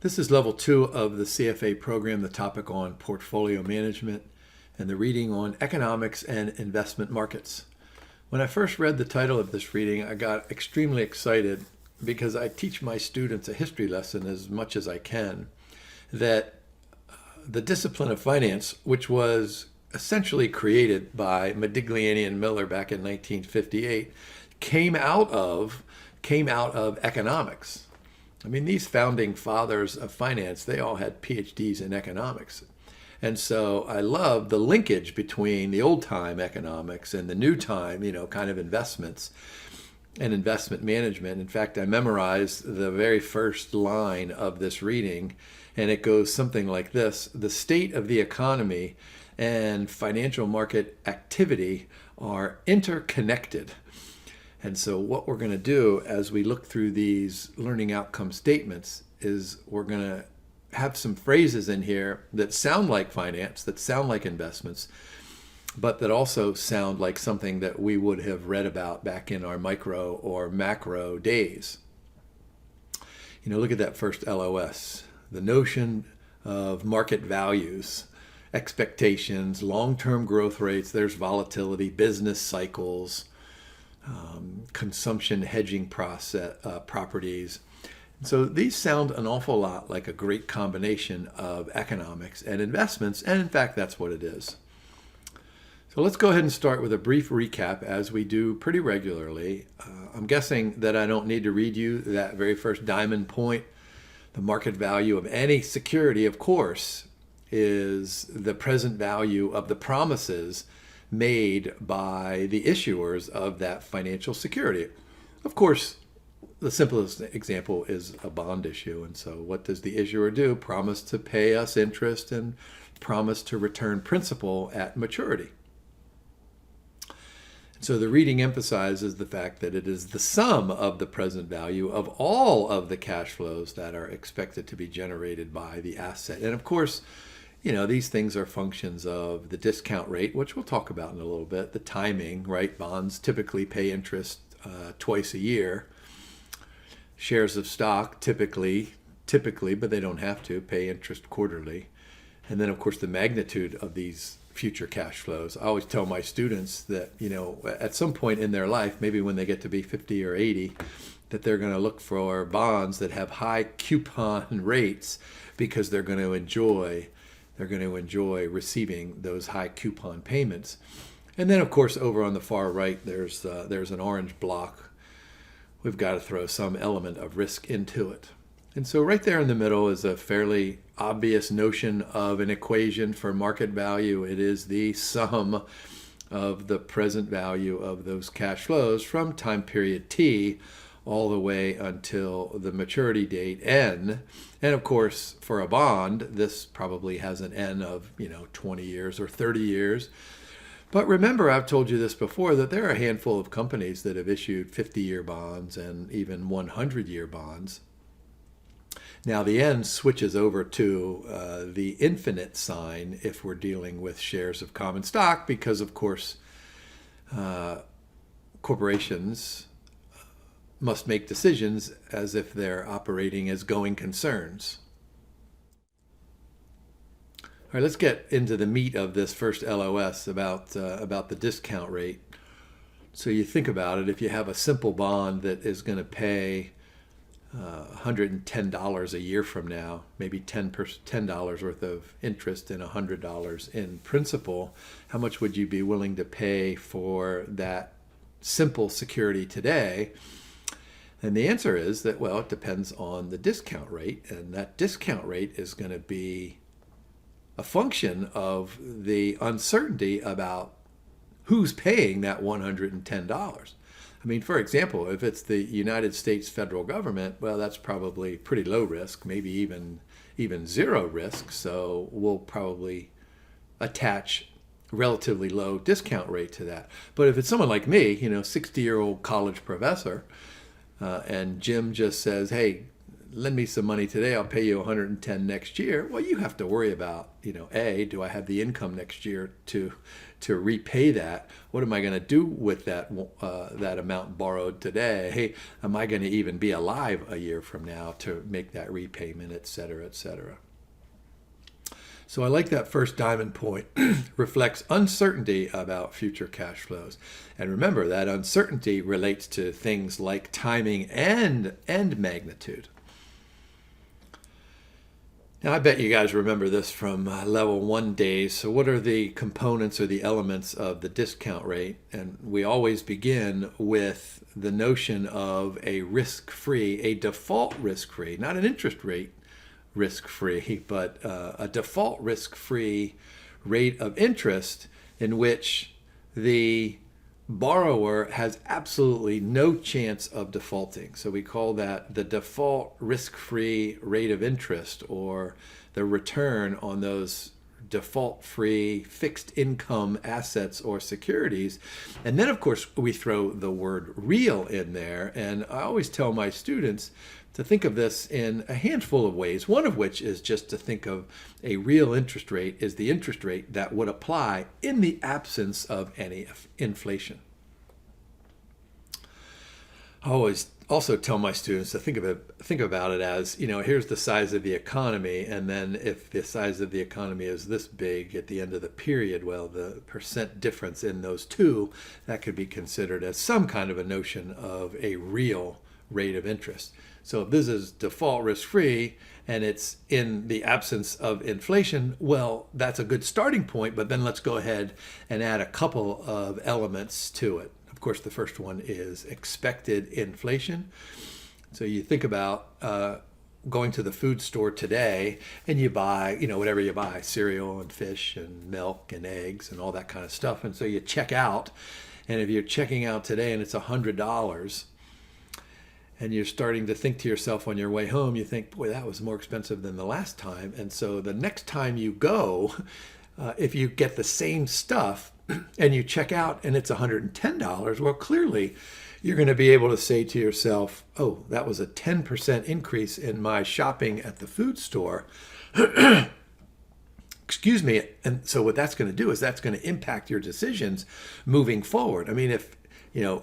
This is level 2 of the CFA program, the topic on portfolio management and the reading on economics and investment markets. When I first read the title of this reading, I got extremely excited because I teach my students a history lesson as much as I can, that the discipline of finance, which was essentially created by Modigliani and Miller back in 1958, came out of economics. I mean, these founding fathers of finance, they all had PhDs in economics. And so I love the linkage between the old time economics and the new time, kind of investments and investment management. In fact, I memorized the very first line of this reading, and it goes something like this: the state of the economy and financial market activity are interconnected. And so what we're going to do as we look through these learning outcome statements is we're going to have some phrases in here that sound like finance, that sound like investments, but that also sound like something that we would have read about back in our micro or macro days. Look at that first LOS. The notion of market values, expectations, long-term growth rates, there's volatility, business cycles, consumption-hedging properties. So these sound an awful lot like a great combination of economics and investments, and in fact, that's what it is. So let's go ahead and start with a brief recap, as we do pretty regularly. I'm guessing that I don't need to read you that very first diamond point. The market value of any security, of course, is the present value of the promises made by the issuers of that financial security. Of course, the simplest example is a bond issue. And so what does the issuer do? Promise to pay us interest and promise to return principal at maturity. So the reading emphasizes the fact that it is the sum of the present value of all of the cash flows that are expected to be generated by the asset. And of course, these things are functions of the discount rate, which we'll talk about in a little bit, the timing, right? Bonds typically pay interest twice a year. Shares of stock typically, but they don't have to, pay interest quarterly. And then, of course, the magnitude of these future cash flows. I always tell my students that, at some point in their life, maybe when they get to be 50 or 80, that they're going to look for bonds that have high coupon rates because they're going to enjoy receiving those high coupon payments. And then, of course, over on the far right, there's an orange block. We've got to throw some element of risk into it. And so right there in the middle is a fairly obvious notion of an equation for market value. It is the sum of the present value of those cash flows from time period T all the way until the maturity date N. And of course, for a bond, this probably has an N of 20 years or 30 years. But remember, I've told you this before, that there are a handful of companies that have issued 50-year bonds and even 100-year bonds. Now, the N switches over to the infinite sign if we're dealing with shares of common stock, because, of course, corporations must make decisions as if they're operating as going concerns. All right, let's get into the meat of this first LOS about the discount rate. So you think about it, if you have a simple bond that is going to pay $110 a year from now, maybe $10 worth of interest and $100 in principal, how much would you be willing to pay for that simple security today? And the answer is that, well, it depends on the discount rate, and that discount rate is going to be a function of the uncertainty about who's paying that $110. I mean, for example, if it's the United States federal government, well, that's probably pretty low risk, maybe even zero risk. So we'll probably attach a relatively low discount rate to that. But if it's someone like me, 60-year-old college professor, and Jim just says, hey, lend me some money today, I'll pay you 110 next year. Well, you have to worry about, A, do I have the income next year to repay that? What am I going to do with that amount borrowed today? Hey, am I going to even be alive a year from now to make that repayment, et cetera, et cetera? So I like that first diamond point. Reflects uncertainty about future cash flows. And remember, that uncertainty relates to things like timing and magnitude. Now, I bet you guys remember this from level 1 days. So what are the components or the elements of the discount rate? And we always begin with the notion of a risk-free, a default risk-free, not an interest rate risk-free, but a default risk-free rate of interest in which the borrower has absolutely no chance of defaulting. So we call that the default risk-free rate of interest, or the return on those default-free fixed income assets or securities. And then, of course, we throw the word real in there. And I always tell my students to think of this in a handful of ways, one of which is just to think of a real interest rate is the interest rate that would apply in the absence of any inflation. I always also tell my students to think about it as, here's the size of the economy, and then if the size of the economy is this big at the end of the period, well, the percent difference in those two, that could be considered as some kind of a notion of a real rate of interest. So if this is default risk-free and it's in the absence of inflation, well, that's a good starting point, but then let's go ahead and add a couple of elements to it. Of course, the first one is expected inflation. So you think about going to the food store today and you buy, whatever you buy, cereal and fish and milk and eggs and all that kind of stuff. And so you check out, and if you're checking out today and it's $100, and you're starting to think to yourself on your way home, you think, boy, that was more expensive than the last time. And so the next time you go, if you get the same stuff and you check out and it's $110, well, clearly you're going to be able to say to yourself, oh, that was a 10% increase in my shopping at the food store. Excuse me. And so what that's going to do is that's going to impact your decisions moving forward. I mean, if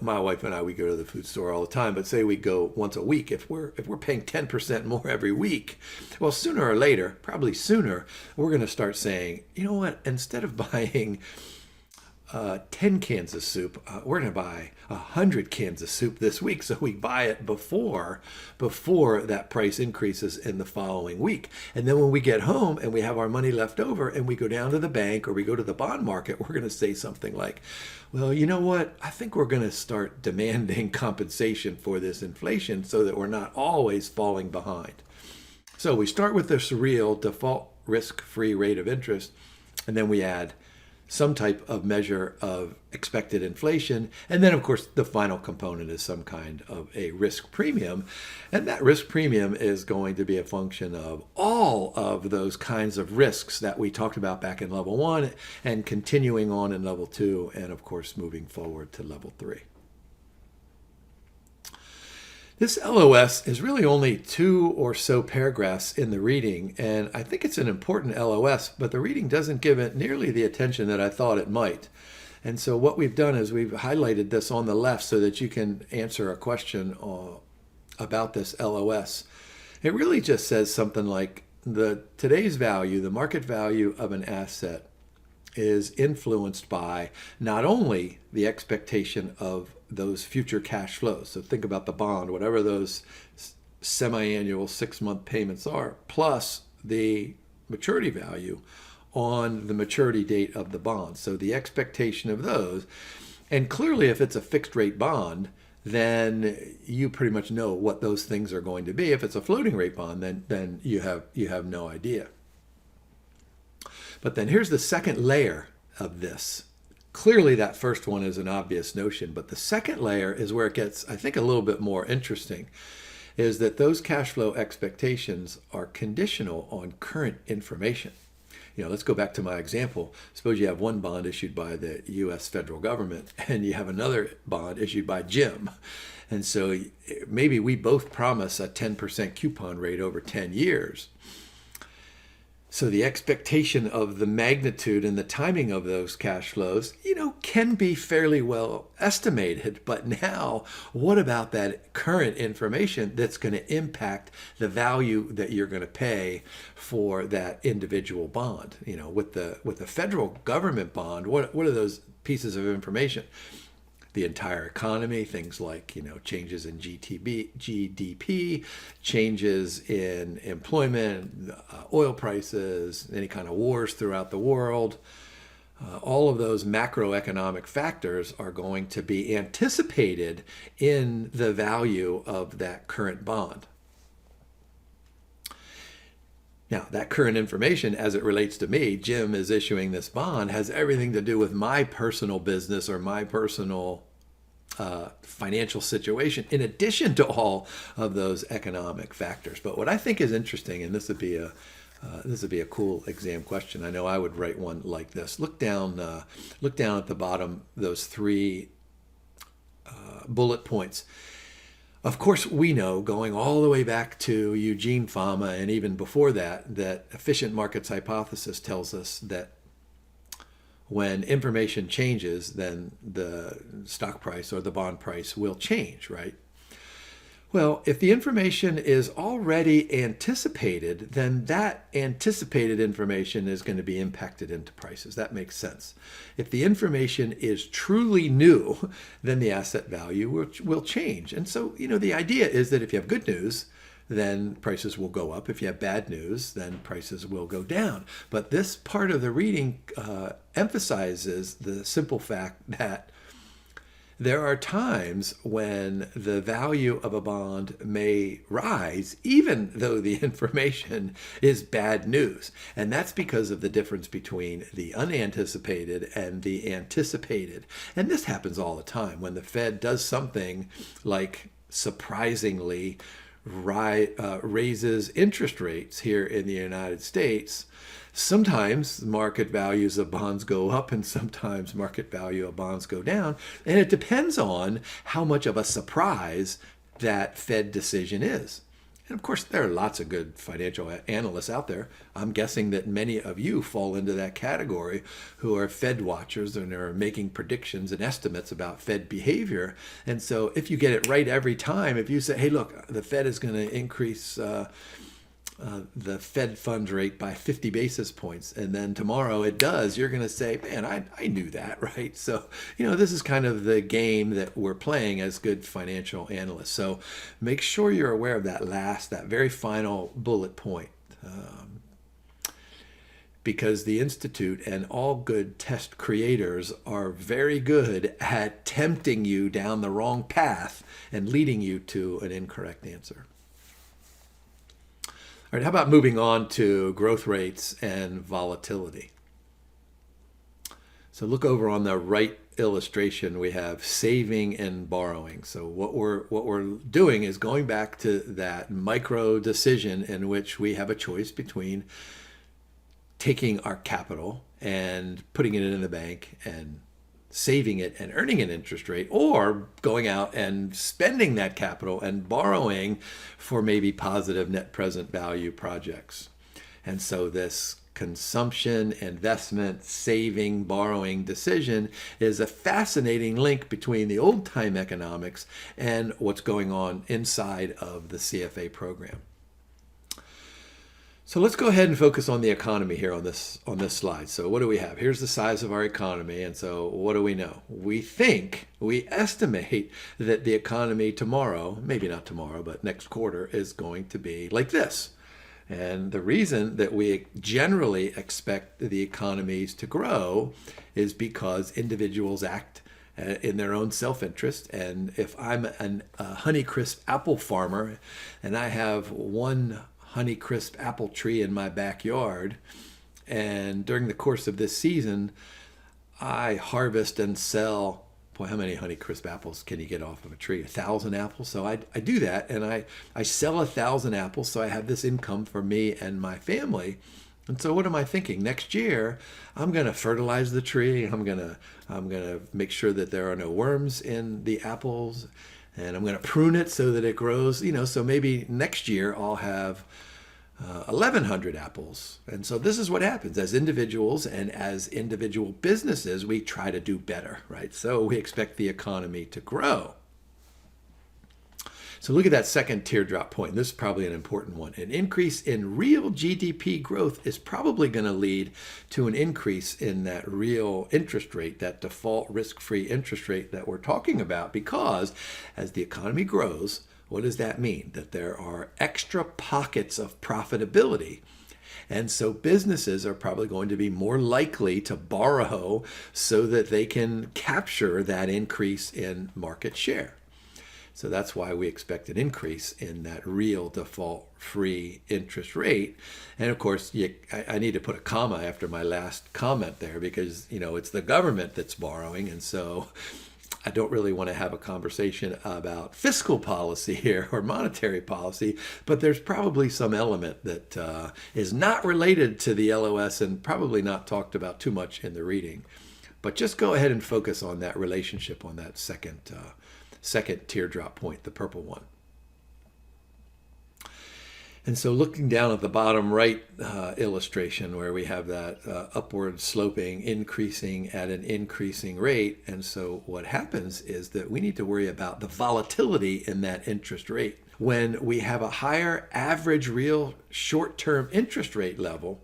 my wife and I, we go to the food store all the time, but say we go once a week, if we're paying 10% more every week, well, sooner or later, probably sooner, we're going to start saying, you know what, instead of buying 10 cans of soup, we're going to buy 100 cans of soup this week. So we buy it before that price increases in the following week. And then when we get home and we have our money left over and we go down to the bank or we go to the bond market, we're going to say something like, well, you know what? I think we're going to start demanding compensation for this inflation so that we're not always falling behind. So we start with this real default risk-free rate of interest, and then we add some type of measure of expected inflation. And then, of course, the final component is some kind of a risk premium. And that risk premium is going to be a function of all of those kinds of risks that we talked about back in level 1 and continuing on in level 2, and of course, moving forward to level 3. This LOS is really only 2 or so paragraphs in the reading, and I think it's an important LOS, but the reading doesn't give it nearly the attention that I thought it might. And so what we've done is we've highlighted this on the left so that you can answer a question about this LOS. It really just says something like today's value, the market value of an asset, is influenced by not only the expectation of those future cash flows. So think about the bond, whatever those semi-annual 6-month payments are, plus the maturity value on the maturity date of the bond. So the expectation of those. And clearly, if it's a fixed rate bond, then you pretty much know what those things are going to be. If it's a floating rate bond, then you have no idea. But then here's the second layer of this. Clearly, that first one is an obvious notion, but the second layer is where it gets, I think, a little bit more interesting, is that those cash flow expectations are conditional on current information. Let's go back to my example. Suppose you have one bond issued by the U.S. federal government and you have another bond issued by Jim. And so maybe we both promise a 10% coupon rate over 10 years. So the expectation of the magnitude and the timing of those cash flows, can be fairly well estimated. But now, what about that current information that's going to impact the value that you're going to pay for that individual bond? With the federal government bond, what are those pieces of information? The entire economy, things like changes in GDP, changes in employment, oil prices, any kind of wars throughout the world. All of those macroeconomic factors are going to be anticipated in the value of that current bond. Now, that current information, as it relates to me, Jim is issuing this bond, has everything to do with my personal business or my personal financial situation, in addition to all of those economic factors. But what I think is interesting, and this would be a cool exam question. I know I would write one like this. Look down at the bottom, those three bullet points. Of course, we know, going all the way back to Eugene Fama and even before that efficient markets hypothesis tells us that when information changes, then the stock price or the bond price will change, right? Well, if the information is already anticipated, then that anticipated information is going to be impacted into prices. That makes sense. If the information is truly new, then the asset value will change. And so, the idea is that if you have good news, then prices will go up. If you have bad news, then prices will go down. But this part of the reading emphasizes the simple fact that there are times when the value of a bond may rise, even though the information is bad news. And that's because of the difference between the unanticipated and the anticipated. And this happens all the time when the Fed does something like surprisingly raises interest rates here in the United States. Sometimes market values of bonds go up and sometimes market value of bonds go down. And it depends on how much of a surprise that Fed decision is. And of course, there are lots of good financial analysts out there. I'm guessing that many of you fall into that category who are Fed watchers and are making predictions and estimates about Fed behavior. And so if you get it right every time, if you say, hey, look, the Fed is going to increase the Fed funds rate by 50 basis points, and then tomorrow it does, you're going to say, man, I knew that, right? So, this is kind of the game that we're playing as good financial analysts. So make sure you're aware of that very final bullet point. Because the Institute and all good test creators are very good at tempting you down the wrong path and leading you to an incorrect answer. All right, how about moving on to growth rates and volatility? So look over on the right illustration, we have saving and borrowing. So what we're doing is going back to that micro decision in which we have a choice between taking our capital and putting it in the bank and saving it and earning an interest rate, or going out and spending that capital and borrowing for maybe positive net present value projects. And so this consumption, investment, saving, borrowing decision is a fascinating link between the old-time economics and what's going on inside of the CFA program. So let's go ahead and focus on the economy here on this slide. So what do we have? Here's the size of our economy. And so what do we know? We estimate that the economy tomorrow, maybe not tomorrow, but next quarter, is going to be like this. And the reason that we generally expect the economies to grow is because individuals act in their own self-interest. And if I'm a Honeycrisp apple farmer and I have one Honeycrisp apple tree in my backyard, and during the course of this season I harvest and sell, boy, how many Honeycrisp apples can you get off of a tree? 1,000 apples. So I do that, and I sell 1,000 apples, so I have this income for me and my family. And so what am I thinking? Next year I'm going to fertilize the tree. I'm going to make sure that there are no worms in the apples. and I'm going to prune it so that it grows, so maybe next year I'll have 1,100 apples. And so this is what happens as individuals and as individual businesses, we try to do better, right? So we expect the economy to grow. So look at that second teardrop point. This is probably an important one. An increase in real GDP growth is probably going to lead to an increase in that real interest rate, that default risk-free interest rate that we're talking about, because as the economy grows, what does that mean? That there are extra pockets of profitability. And so businesses are probably going to be more likely to borrow so that they can capture that increase in market share. So that's why we expect an increase in that real default-free interest rate. And of course, I need to put a comma after my last comment there because, it's the government that's borrowing. And so I don't really want to have a conversation about fiscal policy here or monetary policy, but there's probably some element that is not related to the LOS and probably not talked about too much in the reading. But just go ahead and focus on that relationship on that second teardrop point, the purple one. And so looking down at the bottom right illustration where we have that upward sloping, increasing at an increasing rate. And so what happens is that we need to worry about the volatility in that interest rate. When we have a higher average real short-term interest rate level,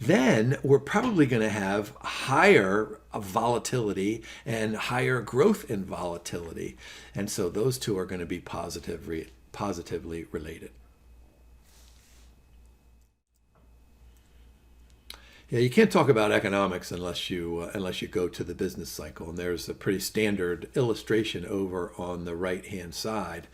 then we're probably going to have higher volatility and higher growth in volatility. And so those two are going to be positively related. Yeah, you can't talk about economics unless you go to the business cycle. And there's a pretty standard illustration over on the right-hand side.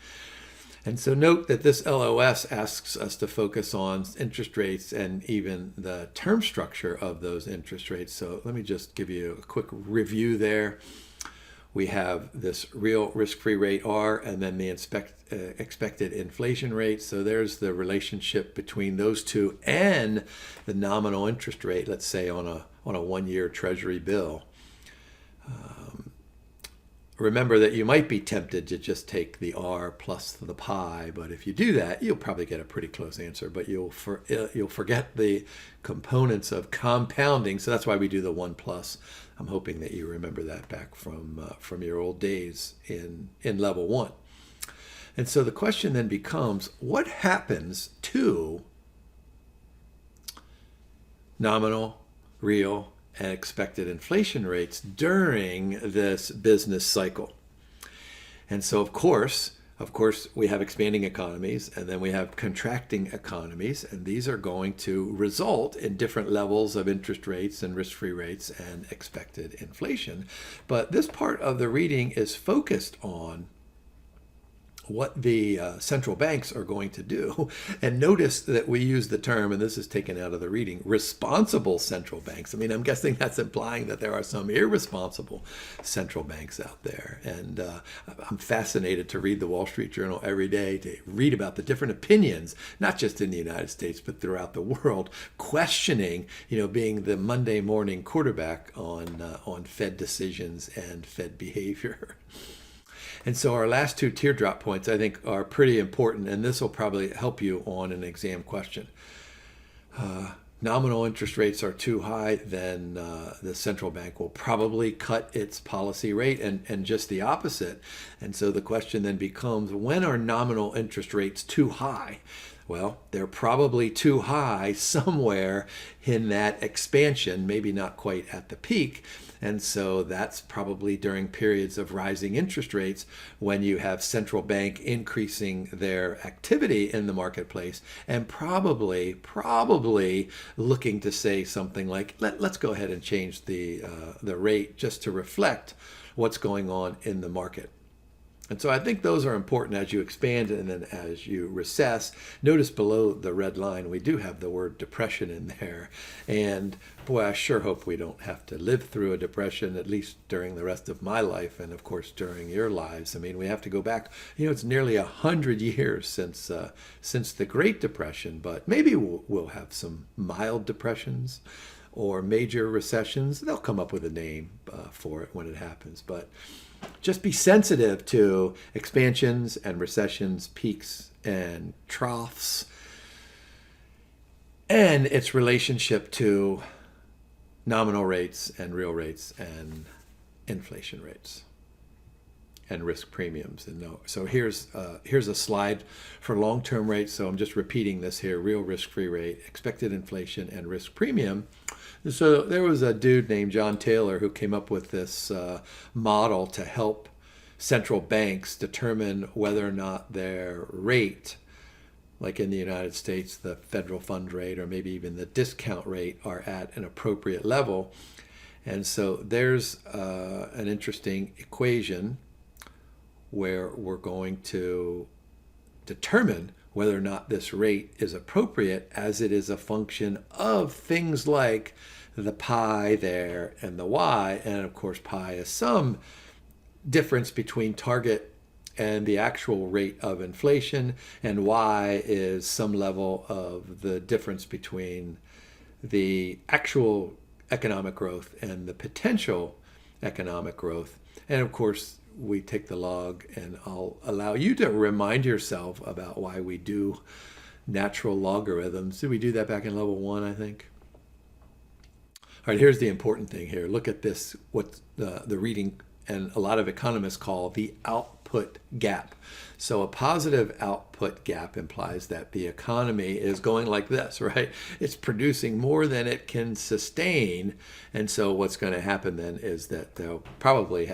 And so note that this LOS asks us to focus on interest rates and even the term structure of those interest rates. So let me just give you a quick review there. We have this real risk-free rate R and then the expected inflation rate. So there's the relationship between those two and the nominal interest rate, let's say on a 1-year Treasury bill. Remember that you might be tempted to just take the R plus the pi, but if you do that, you'll probably get a pretty close answer, but you'll forget the components of compounding. So that's why we do the 1 plus. I'm hoping that you remember that back from your old days in level 1. And so the question then becomes, what happens to nominal, real, and expected inflation rates during this business cycle? And so, of course, we have expanding economies and then we have contracting economies, and these are going to result in different levels of interest rates and risk-free rates and expected inflation. But this part of the reading is focused on what the central banks are going to do. And notice that we use the term, and this is taken out of the reading, responsible central banks. I mean, I'm guessing that's implying that there are some irresponsible central banks out there. And I'm fascinated to read the Wall Street Journal every day, to read about the different opinions, not just in the United States, but throughout the world, questioning, being the Monday morning quarterback on Fed decisions and Fed behavior. And so our last two teardrop points, I think, are pretty important, and this will probably help you on an exam question. Nominal interest rates are too high, then the central bank will probably cut its policy rate, and just the opposite. And so the question then becomes, when are nominal interest rates too high? Well, they're probably too high somewhere in that expansion, maybe not quite at the peak. And so that's probably during periods of rising interest rates when you have central bank increasing their activity in the marketplace and probably looking to say something like, let's go ahead and change the rate just to reflect what's going on in the market. And so I think those are important as you expand and then as you recess. Notice below the red line, we do have the word depression in there. And boy, I sure hope we don't have to live through a depression, at least during the rest of my life and, of course, during your lives. I mean, we have to go back. It's nearly 100 years since the Great Depression, but maybe we'll have some mild depressions or major recessions. They'll come up with a name for it when it happens. But just be sensitive to expansions and recessions, peaks and troughs, and its relationship to nominal rates and real rates and inflation rates and risk premiums. And so here's a slide for long-term rates. So I'm just repeating this here: real risk-free rate, expected inflation, and risk premium. So there was a dude named John Taylor who came up with this model to help central banks determine whether or not their rate, like in the United States, the federal fund rate or maybe even the discount rate, are at an appropriate level. And so there's an interesting equation where we're going to determine whether or not this rate is appropriate, as it is a function of things like the pi there and the y. And of course, pi is some difference between target and the actual rate of inflation, and y is some level of the difference between the actual economic growth and the potential economic growth. And of course, we take the log, and I'll allow you to remind yourself about why we do natural logarithms. Did we do that back in level 1, I think? All right, here's the important thing here. Look at this, what the reading and a lot of economists call the output gap. So a positive output gap implies that the economy is going like this, right? It's producing more than it can sustain. And so what's going to happen then is that they'll probably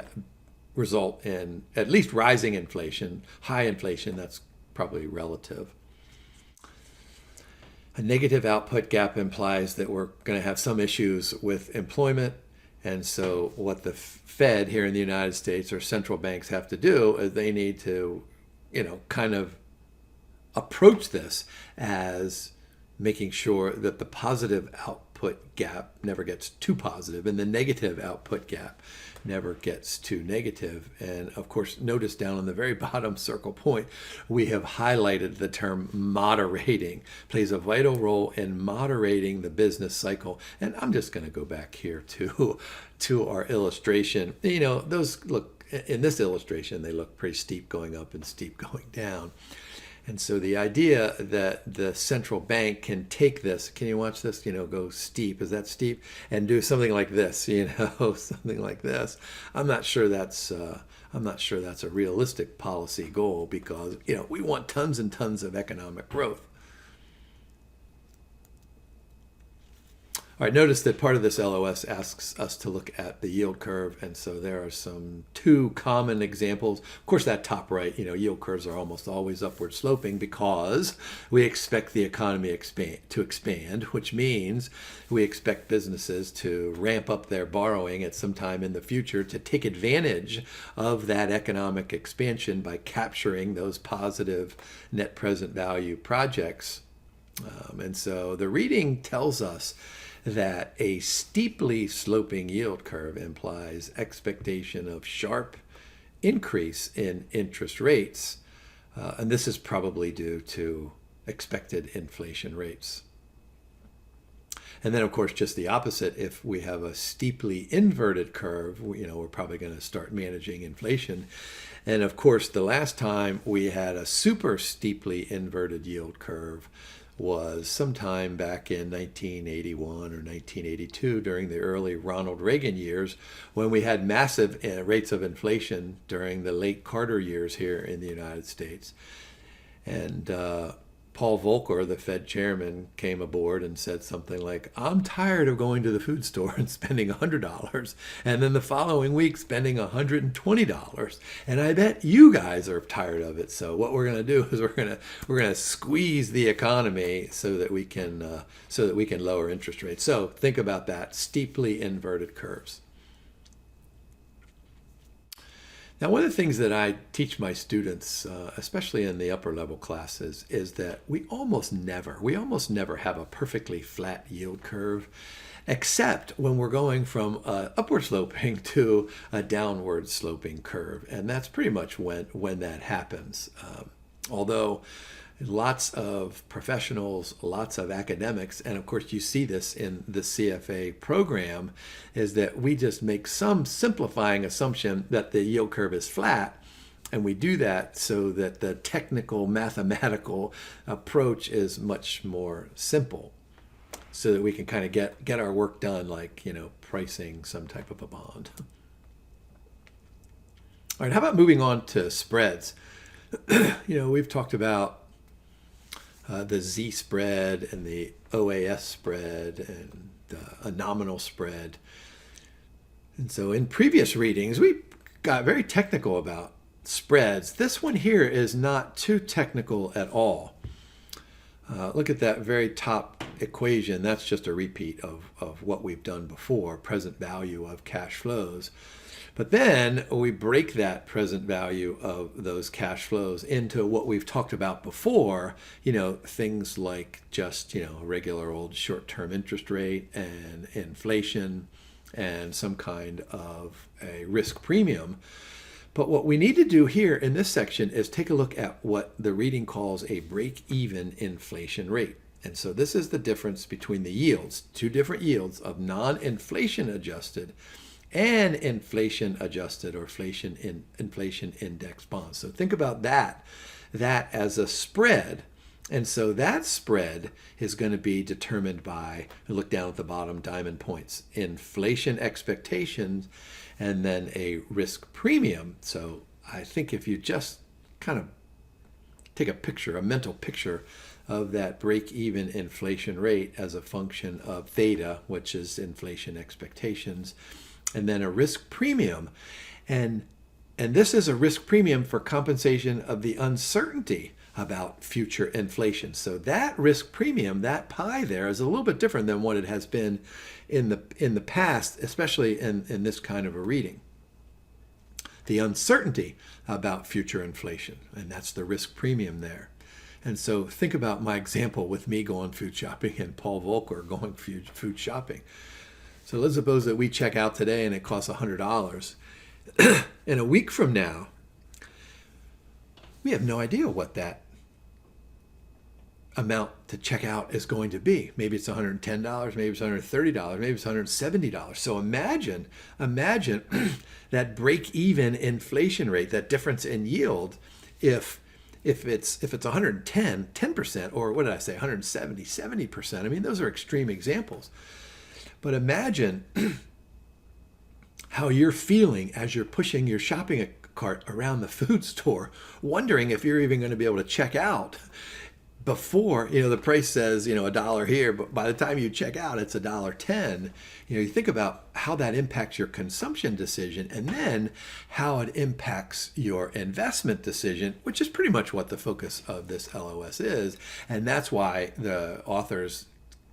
result in at least rising inflation, high inflation. That's probably relative. A negative output gap implies that we're going to have some issues with employment. And so what the Fed here in the United States, or central banks, have to do is they need to, kind of approach this as making sure that the positive output gap never gets too positive and the negative output gap never gets too negative. And of course, notice down on the very bottom circle point, we have highlighted the term moderating. Plays a vital role in moderating the business cycle. And I'm just going to go back here to our illustration. Those look, in this illustration, they look pretty steep going up and steep going down. And so the idea that the central bank can take this, can you watch this, go steep, is that steep? And do something like this, something like this. I'm not sure that's a realistic policy goal, because, we want tons and tons of economic growth. All right, notice that part of this LOS asks us to look at the yield curve, and so there are two common examples. Of course, that top right, yield curves are almost always upward sloping because we expect the economy to expand, which means we expect businesses to ramp up their borrowing at some time in the future to take advantage of that economic expansion by capturing those positive net present value projects. And so the reading tells us that a steeply sloping yield curve implies expectation of sharp increase in interest rates. And this is probably due to expected inflation rates. And then, of course, just the opposite. If we have a steeply inverted curve, we're probably going to start managing inflation. And of course, the last time we had a super steeply inverted yield curve was sometime back in 1981 or 1982, during the early Ronald Reagan years, when we had massive rates of inflation during the late Carter years here in the United States. And Paul Volcker, the Fed chairman, came aboard and said something like, "I'm tired of going to the food store and spending $100 and then the following week spending $120. And I bet you guys are tired of it. So what we're going to do is we're going to squeeze the economy so that we can lower interest rates." So think about that: steeply inverted curves. Now, one of the things that I teach my students, especially in the upper level classes, is that we almost never have a perfectly flat yield curve, except when we're going from upward sloping to a downward sloping curve. And that's pretty much when that happens. Although lots of professionals, lots of academics, and of course you see this in the CFA program, is that we just make some simplifying assumption that the yield curve is flat. And we do that so that the technical mathematical approach is much more simple, so that we can kind of get our work done, like, pricing some type of a bond. All right, how about moving on to spreads? We've talked about the Z spread and the OAS spread and a nominal spread. And so in previous readings, we got very technical about spreads. This one here is not too technical at all. Look at that very top equation. That's just a repeat of what we've done before, present value of cash flows. But then we break that present value of those cash flows into what we've talked about before, things like just, regular old short-term interest rate and inflation and some kind of a risk premium. But what we need to do here in this section is take a look at what the reading calls a break-even inflation rate. And so this is the difference between the yields, two different yields of non-inflation adjusted and inflation adjusted or inflation index bonds. So think about that as a spread. And so that spread is going to be determined by, look down at the bottom, diamond points, inflation expectations, and then a risk premium. So I think if you just kind of take a mental picture of that break-even inflation rate as a function of theta, which is inflation expectations, and then a risk premium. And this is a risk premium for compensation of the uncertainty about future inflation. So that risk premium, that pie there, is a little bit different than what it has been in the past, especially in this kind of a reading. The uncertainty about future inflation, and that's the risk premium there. And so think about my example with me going food shopping and Paul Volcker going food shopping. So let's suppose that we check out today and it costs $100. In a week from now, we have no idea what that amount to check out is going to be. Maybe it's $110, maybe it's $130, maybe it's $170. So imagine that break-even inflation rate, that difference in yield, if it's 110, 10%, or what did I say, 170, 70%. I mean, those are extreme examples. But imagine how you're feeling as you're pushing your shopping cart around the food store, wondering if you're even going to be able to check out before, the price says, $1 here, but by the time you check out, it's $1.10. You think about how that impacts your consumption decision, and then how it impacts your investment decision, which is pretty much what the focus of this LOS is. And that's why the authors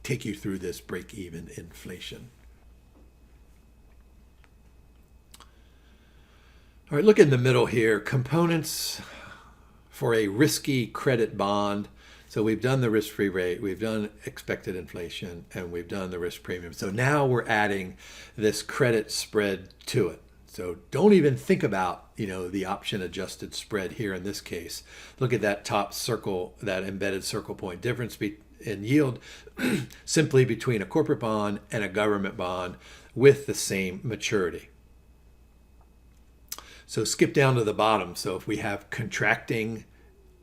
take you through this break-even inflation. All right, look in the middle here, components for a risky credit bond. So we've done the risk-free rate, we've done expected inflation, and we've done the risk premium. So now we're adding this credit spread to it. So don't even think about, the option adjusted spread here in this case. Look at that top circle, that embedded circle point difference in yield simply between a corporate bond and a government bond with the same maturity. So skip down to the bottom. So if we have contracting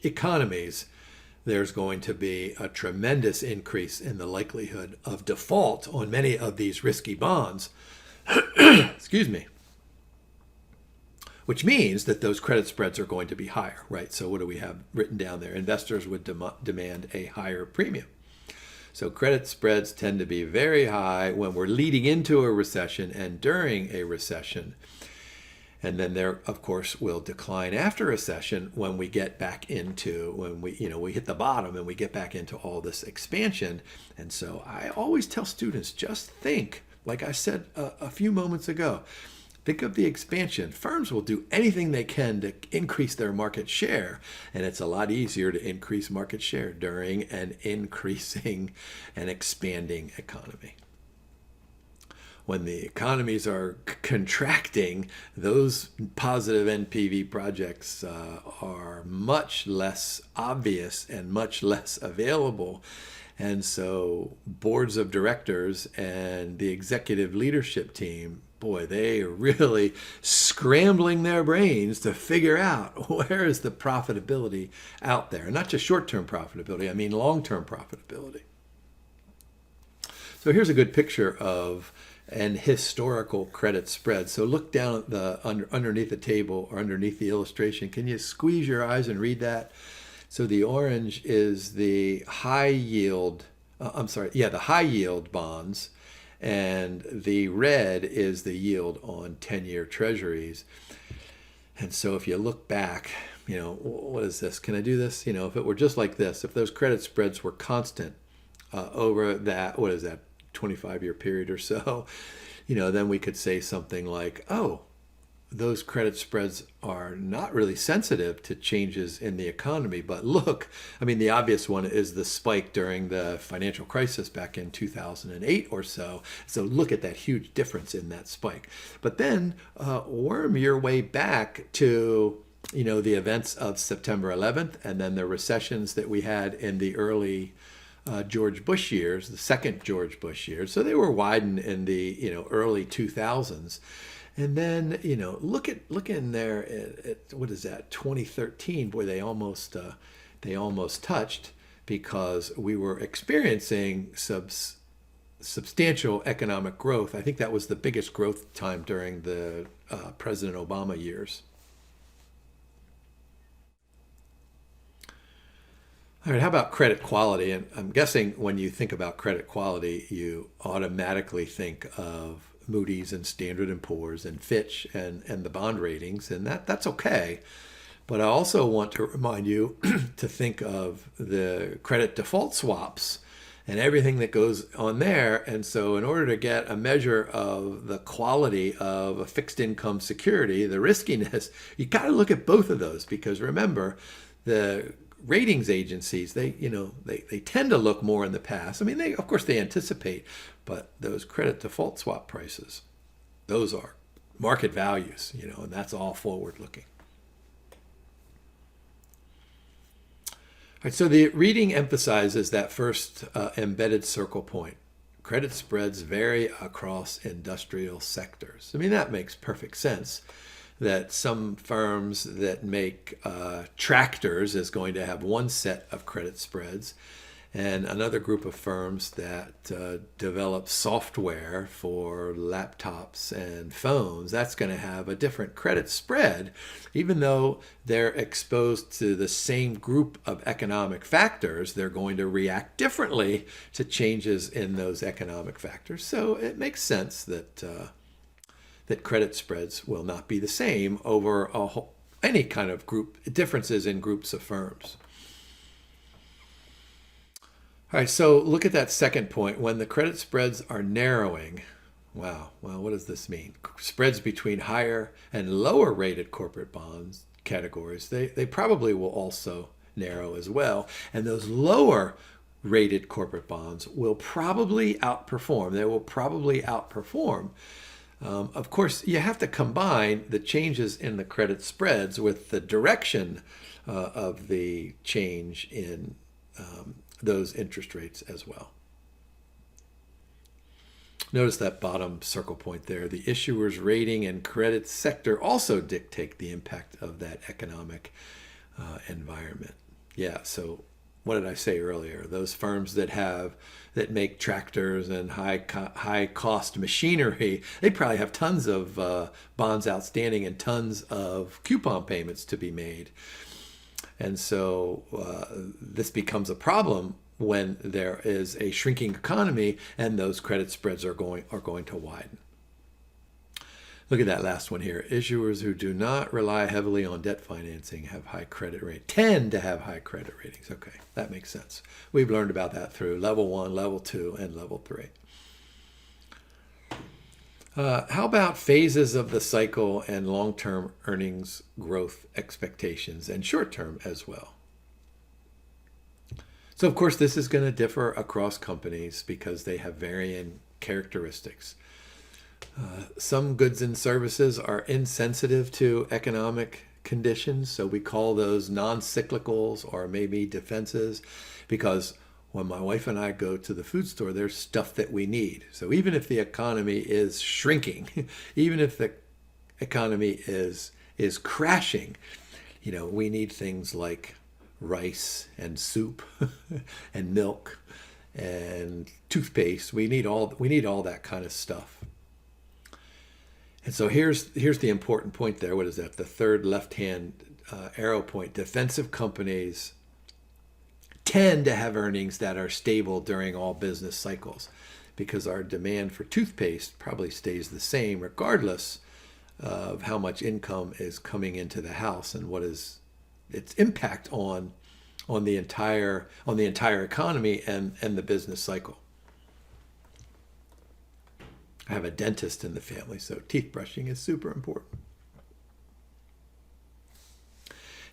economies, there's going to be a tremendous increase in the likelihood of default on many of these risky bonds. Excuse me. Which means that those credit spreads are going to be higher, right? So what do we have written down there? Investors would demand a higher premium. So credit spreads tend to be very high when we're leading into a recession and during a recession. And then there, of course, will decline after a recession when we get back into, when we hit the bottom and we get back into all this expansion. And so I always tell students, just think, like I said a few moments ago, think of the expansion. Firms will do anything they can to increase their market share. And it's a lot easier to increase market share during an increasing and expanding economy. when the economies are contracting, those positive NPV projects are much less obvious and much less available. And so boards of directors and the executive leadership team, boy, they are really scrambling their brains to figure out where is the profitability out there. And not just short-term profitability, I mean long-term profitability. So here's a good picture of an historical credit spread. So look down at the underneath the table or underneath the illustration. Can you squeeze your eyes and read that? So the orange is the high yield, the high yield bonds, and the red is the yield on 10-year treasuries. And so if you look back, what is this? Can I do this? If it were just like this, if those credit spreads were constant over that, 25-year period or so, then we could say something like, oh, those credit spreads are not really sensitive to changes in the economy. But look, the obvious one is the spike during the financial crisis back in 2008 or so. So look at that huge difference in that spike. But then worm your way back to, the events of September 11th and then the recessions that we had in the early George Bush years, the second George Bush years. So they were widened in the, early 2000s. And then, look in there at what is that, 2013? Boy, they almost touched, because we were experiencing substantial economic growth. I think that was the biggest growth time during the President Obama years. All right, how about credit quality? And I'm guessing when you think about credit quality, you automatically think of Moody's and Standard & Poor's and Fitch and the bond ratings, and that's okay. But I also want to remind you to think of the credit default swaps and everything that goes on there. And so in order to get a measure of the quality of a fixed income security, the riskiness, you got to look at both of those, because remember, the ratings agencies, they tend to look more in the past. Of course they anticipate, but those credit default swap prices, those are market values, and that's all forward looking. All right, so the reading emphasizes that first embedded circle point. Credit spreads vary across industrial sectors. That makes perfect sense, that some firms that make tractors is going to have one set of credit spreads, and another group of firms that develop software for laptops and phones, that's going to have a different credit spread, even though they're exposed to the same group of economic factors. They're going to react differently to changes in those economic factors. So it makes sense that credit spreads will not be the same over any kind of differences in groups of firms. All right, so look at that second point. When the credit spreads are narrowing, wow, well, what does this mean? Spreads between higher and lower rated corporate bonds categories, they probably will also narrow as well. And those lower rated corporate bonds will probably outperform. They will probably outperform. Of course, you have to combine the changes in the credit spreads with the direction of the change in those interest rates as well. Notice that bottom circle point there. The issuer's rating and credit sector also dictate the impact of that economic environment. Yeah, so what did I say earlier? Those firms that make tractors and high cost machinery, they probably have tons of bonds outstanding and tons of coupon payments to be made. And so this becomes a problem when there is a shrinking economy and those credit spreads are going to widen. Look at that last one here. Issuers who do not rely heavily on debt financing tend to have high credit ratings. Okay, that makes sense. We've learned about that through level 1, level 2, and level 3. How about phases of the cycle and long-term earnings growth expectations, and short-term as well? So of course this is going to differ across companies because they have varying characteristics. Some goods and services are insensitive to economic conditions, so we call those non-cyclicals or maybe defenses, because when my wife and I go to the food store, there's stuff that we need. So even if the economy is shrinking, even if the economy is crashing, we need things like rice and soup and milk and toothpaste. We need all that kind of stuff. And so here's the important point there. What is that? The third left-hand arrow point. Defensive companies tend to have earnings that are stable during all business cycles, because our demand for toothpaste probably stays the same regardless of how much income is coming into the house and what is its impact on the entire economy and the business cycle. I have a dentist in the family, so teeth brushing is super important.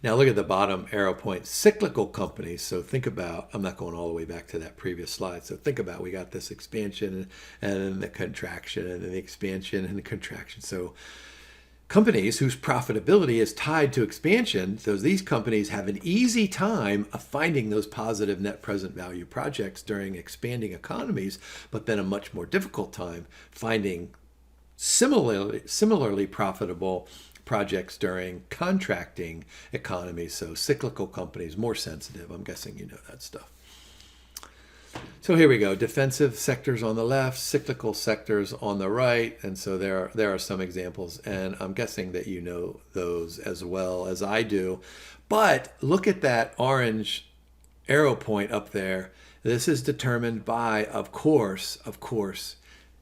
Now look at the bottom arrow point, cyclical companies. So think about, I'm not going all the way back to that previous slide. So think about, we got this expansion and then the contraction and then the expansion and the contraction. So companies whose profitability is tied to expansion, so these companies have an easy time of finding those positive net present value projects during expanding economies, but then a much more difficult time finding similarly profitable projects during contracting economies. So cyclical companies, more sensitive. I'm guessing you know that stuff. So here we go. Defensive sectors on the left, cyclical sectors on the right. And so there are some examples, and I'm guessing that you know those as well as I do. But look at that orange arrow point up there. This is determined by, of course,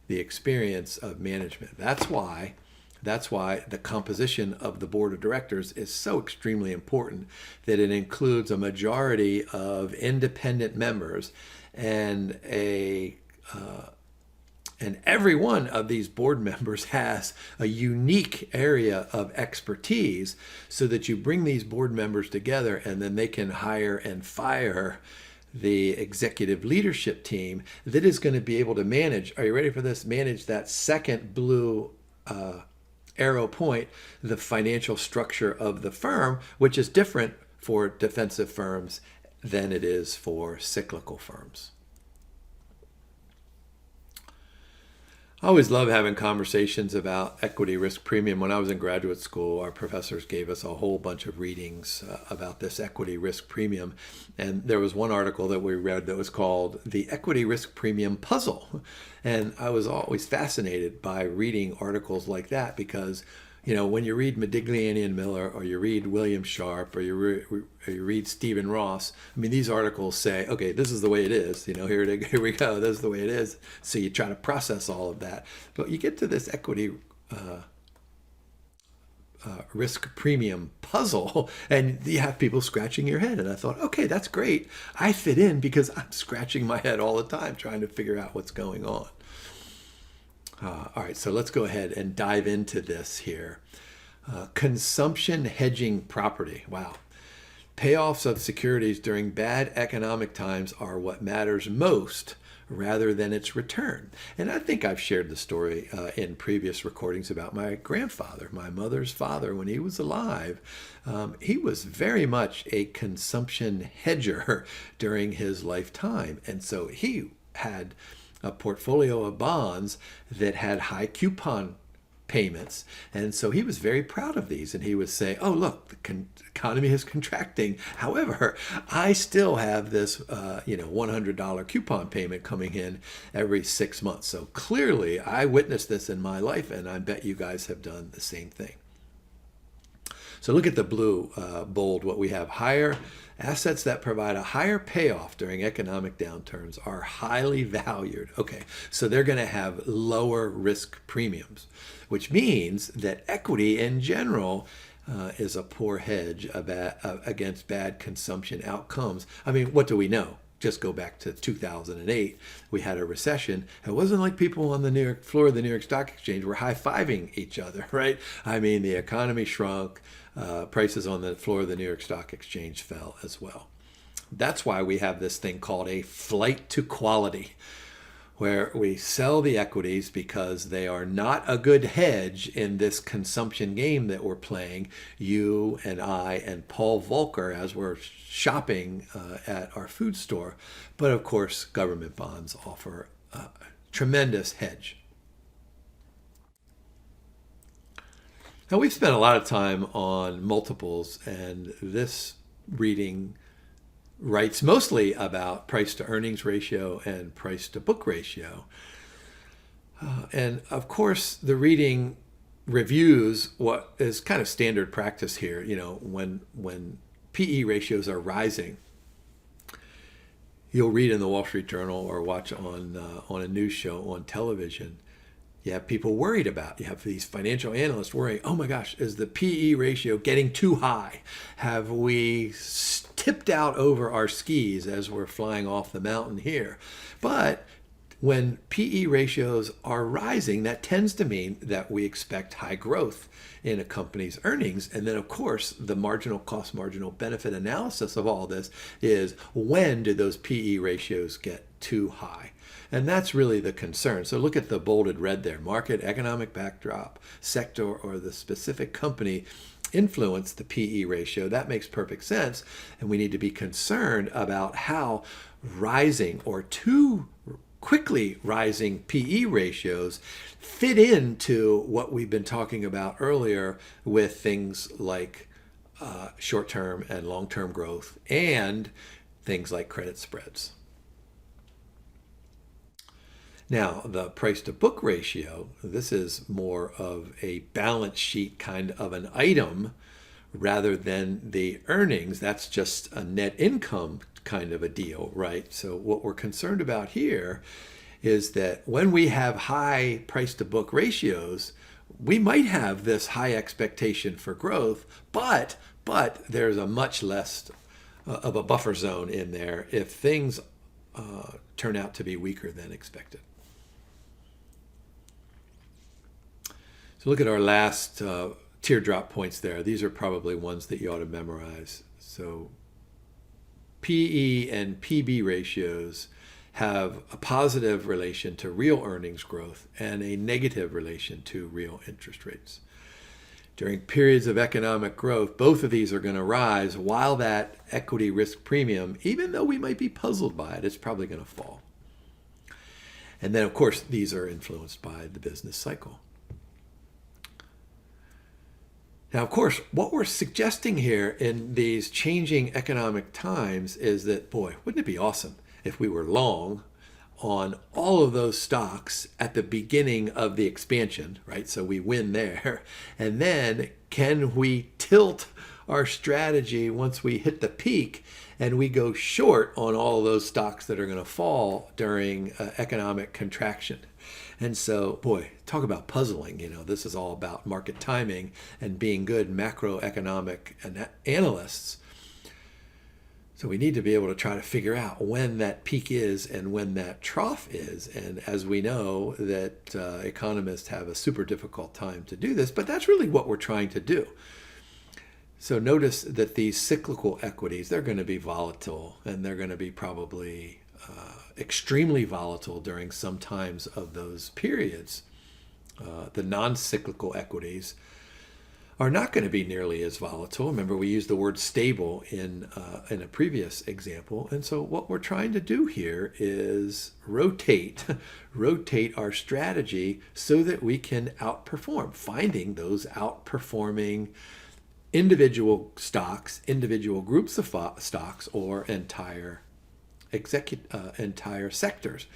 the experience of management. That's why the composition of the board of directors is so extremely important, that it includes a majority of independent members, and every one of these board members has a unique area of expertise, so that you bring these board members together and then they can hire and fire the executive leadership team that is going to be able to manage, are you ready for this? Manage that second blue arrow point, the financial structure of the firm, which is different for defensive firms than it is for cyclical firms. I always love having conversations about equity risk premium. When I was in graduate school, our professors gave us a whole bunch of readings about this equity risk premium. And there was one article that we read that was called The Equity Risk Premium Puzzle. And I was always fascinated by reading articles like that, because when you read Modigliani and Miller, or you read William Sharp, or you read Stephen Ross, I mean, these articles say, okay, this is the way it is. Here we go. This is the way it is. So you try to process all of that. But you get to this equity risk premium puzzle, and you have people scratching your head. And I thought, okay, that's great. I fit in because I'm scratching my head all the time trying to figure out what's going on. All right, so let's go ahead and dive into this here. Consumption-hedging property. Wow. Payoffs of securities during bad economic times are what matters most, rather than its return. And I think I've shared the story in previous recordings about my grandfather, my mother's father. When he was alive, he was very much a consumption hedger during his lifetime. And so he had a portfolio of bonds that had high coupon payments. And so he was very proud of these. And he would say, oh, look, the economy is contracting. However, I still have this, $100 coupon payment coming in every 6 months. So clearly I witnessed this in my life, and I bet you guys have done the same thing. So look at the blue bold, what we have. Higher assets that provide a higher payoff during economic downturns are highly valued. Okay, so they're going to have lower risk premiums, which means that equity in general is a poor hedge against bad consumption outcomes. I mean, what do we know? Just go back to 2008. We had a recession. It wasn't like people on the floor of the New York Stock Exchange were high-fiving each other, right? I mean, the economy shrunk. Prices on the floor of the New York Stock Exchange fell as well. That's why we have this thing called a flight to quality. where we sell the equities because they are not a good hedge in this consumption game that we're playing, you and I and Paul Volcker, as we're shopping at our food store. But of course, government bonds offer a tremendous hedge. Now, we've spent a lot of time on multiples, and this reading writes mostly about price to earnings ratio and price to book ratio. And of course, the reading reviews what is kind of standard practice here. You know, when PE ratios are rising, you'll read in the Wall Street Journal or watch on a news show on television. You have people worried about. You have these financial analysts worrying, oh my gosh, is the PE ratio getting too high? Have we tipped out over our skis as we're flying off the mountain here? But when PE ratios are rising, that tends to mean that we expect high growth in a company's earnings. And then, of course, the marginal cost, marginal benefit analysis of all this is, when do those PE ratios get too high? And that's really the concern. So look at the bolded red there. Market, economic backdrop, sector, or the specific company influence the PE ratio. That makes perfect sense. And we need to be concerned about how rising or too quickly rising PE ratios fit into what we've been talking about earlier with things like short-term and long-term growth and things like credit spreads. Now, the price to book ratio, this is more of a balance sheet kind of an item rather than the earnings. That's just a net income kind of a deal, right? So what we're concerned about here is that when we have high price to book ratios, we might have this high expectation for growth, but there's a much less of a buffer zone in there if things turn out to be weaker than expected. So look at our last teardrop points there. These are probably ones that you ought to memorize. So PE and PB ratios have a positive relation to real earnings growth and a negative relation to real interest rates. During periods of economic growth, both of these are going to rise, while that equity risk premium, even though we might be puzzled by it, it's probably going to fall. And then, of course, these are influenced by the business cycle. Now, of course, what we're suggesting here in these changing economic times is that, boy, wouldn't it be awesome if we were long on all of those stocks at the beginning of the expansion, right? So we win there. And then can we tilt our strategy once we hit the peak and we go short on all of those stocks that are going to fall during economic contraction? And so, boy, talk about puzzling. You know, this is all about market timing and being good macroeconomic analysts. So we need to be able to try to figure out when that peak is and when that trough is. And as we know, that economists have a super difficult time to do this, but that's really what we're trying to do. So notice that these cyclical equities, they're going to be volatile, and they're going to be probably extremely volatile during some times of those periods. The non-cyclical equities are not going to be nearly as volatile. Remember, we used the word stable in a previous example. And so what we're trying to do here is rotate our strategy so that we can outperform, finding those outperforming individual stocks, individual groups of stocks, or entire sectors.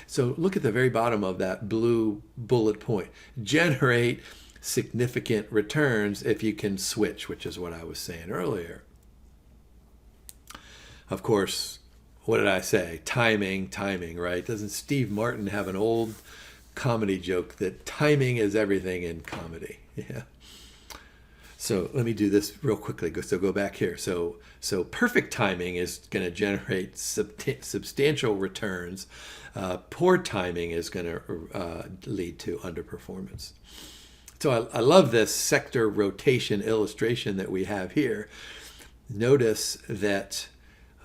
So look at the very bottom of that blue bullet point. Generate significant returns if you can switch, which is what I was saying earlier. Of course, what did I say? Timing, right? Doesn't Steve Martin have an old comedy joke that timing is everything in comedy? Yeah. So let me do this real quickly. So go back here. So perfect timing is going to generate substantial returns. Poor timing is going to lead to underperformance. So I love this sector rotation illustration that we have here. Notice that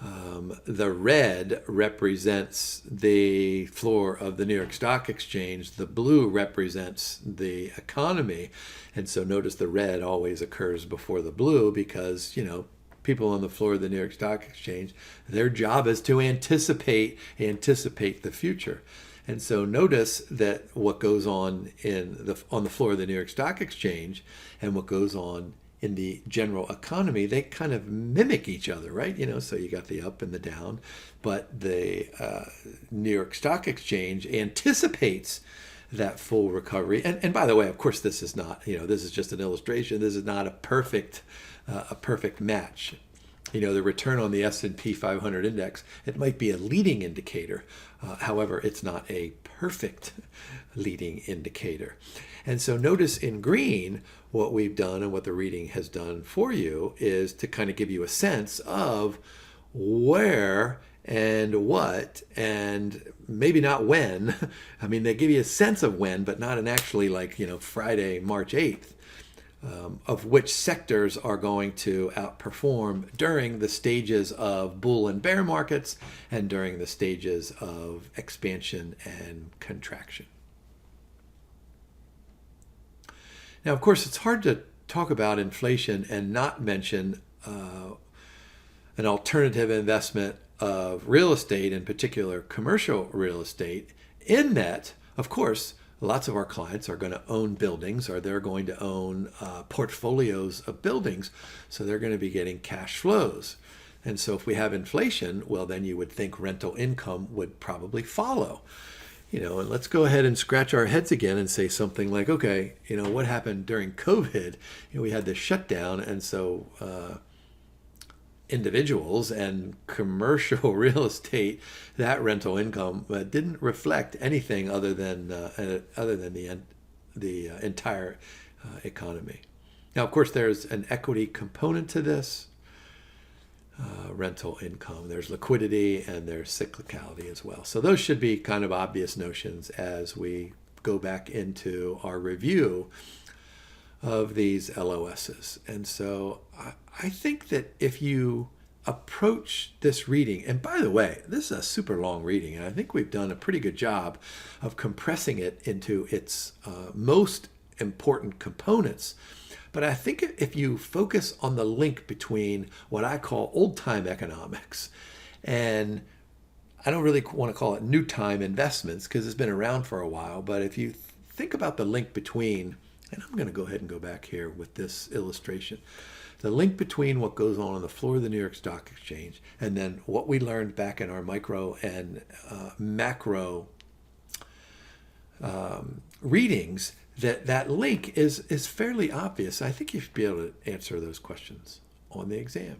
The red represents the floor of the New York Stock Exchange. The blue represents the economy. And so notice the red always occurs before the blue because, people on the floor of the New York Stock Exchange, their job is to anticipate the future. And so notice that what goes on on the floor of the New York Stock Exchange and what goes on in the general economy, they kind of mimic each other, right? So you got the up and the down, but the New York Stock Exchange anticipates that full recovery. And by the way, of course, this is not, this is just an illustration. This is not a perfect match. The return on the S&P 500 index, it might be a leading indicator. However, it's not a perfect leading indicator. And so notice in green, what we've done and what the reading has done for you is to kind of give you a sense of where and what and maybe not when. I mean, they give you a sense of when, but not an actually Friday, March 8th. Of which sectors are going to outperform during the stages of bull and bear markets and during the stages of expansion and contraction. Now, of course, it's hard to talk about inflation and not mention an alternative investment of real estate, in particular commercial real estate, in that, of course, lots of our clients are going to own buildings or they're going to own portfolios of buildings. So they're going to be getting cash flows. And so if we have inflation, well, then you would think rental income would probably follow. And let's go ahead and scratch our heads again and say something like, okay, what happened during COVID? We had this shutdown. And so individuals and commercial real estate, that rental income didn't reflect anything other than the entire economy. Now, of course, there's an equity component to this rental income. There's liquidity and there's cyclicality as well. So those should be kind of obvious notions as we go back into our review of these LOSs. And so I think that if you approach this reading, and by the way, this is a super long reading, and I think we've done a pretty good job of compressing it into its most important components. But I think if you focus on the link between what I call old-time economics and I don't really want to call it new-time investments because it's been around for a while, but if you think about the link between, and I'm going to go ahead and go back here with this illustration, the link between what goes on the floor of the New York Stock Exchange and then what we learned back in our micro and macro readings, that link is fairly obvious. I think you should be able to answer those questions on the exam.